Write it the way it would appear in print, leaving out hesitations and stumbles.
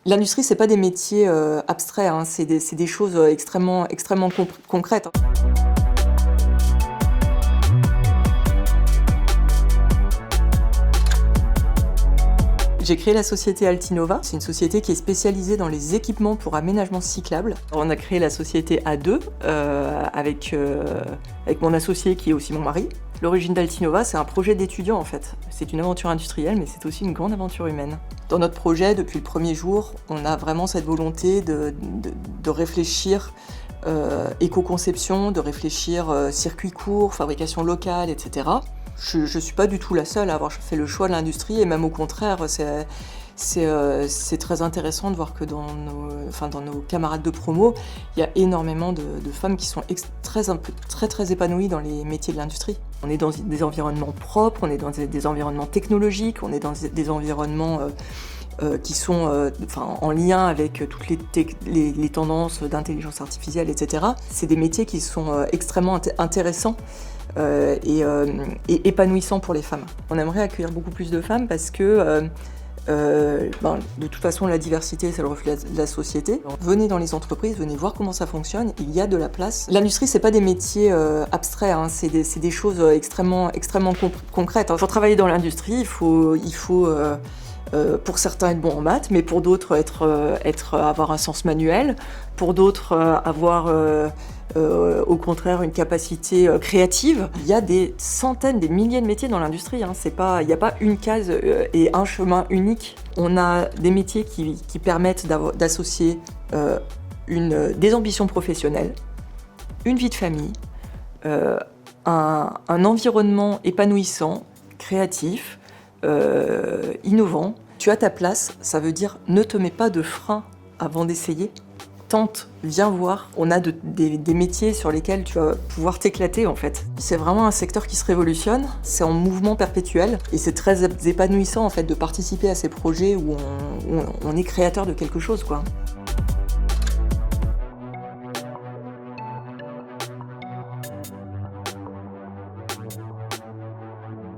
L'industrie, c'est pas des métiers abstraits, hein, c'est des choses extrêmement concrètes. J'ai créé la société Altinova. C'est une société qui est spécialisée dans les équipements pour aménagement cyclable. On a créé la société à deux avec mon associé qui est aussi mon mari. L'origine d'Altinova, c'est un projet d'étudiant en fait. C'est une aventure industrielle, mais c'est aussi une grande aventure humaine. Dans notre projet, depuis le premier jour, on a vraiment cette volonté de réfléchir éco-conception, de réfléchir circuit court, fabrication locale, etc. Je ne suis pas du tout la seule à avoir fait le choix de l'industrie, et même au contraire, c'est très intéressant de voir que dans nos camarades de promo, il y a énormément de femmes qui sont très épanouies dans les métiers de l'industrie. On est dans des environnements propres, on est dans des environnements technologiques, on est dans des environnements qui sont en lien avec toutes les tendances d'intelligence artificielle, etc. C'est des métiers qui sont extrêmement intéressants et épanouissants pour les femmes. On aimerait accueillir beaucoup plus de femmes parce que de toute façon, la diversité, c'est le reflet de la société. Venez dans les entreprises, venez voir comment ça fonctionne, il y a de la place. L'industrie, c'est pas des métiers abstraits, hein, c'est des choses extrêmement concrètes. Pour travailler dans l'industrie, il faut pour certains être bon en maths, mais pour d'autres avoir un sens manuel, pour d'autres avoir au contraire une capacité créative. Il y a des centaines, des milliers de métiers dans l'industrie, hein. Il n'y a pas une case et un chemin unique. On a des métiers qui permettent d'associer des ambitions professionnelles, une vie de famille, un environnement épanouissant, créatif, innovant. Tu as ta place, ça veut dire ne te mets pas de frein avant d'essayer. Tente, viens voir. On a des métiers sur lesquels tu vas pouvoir t'éclater en fait. C'est vraiment un secteur qui se révolutionne, c'est en mouvement perpétuel et c'est très épanouissant en fait de participer à ces projets où on est créateur de quelque chose, quoi.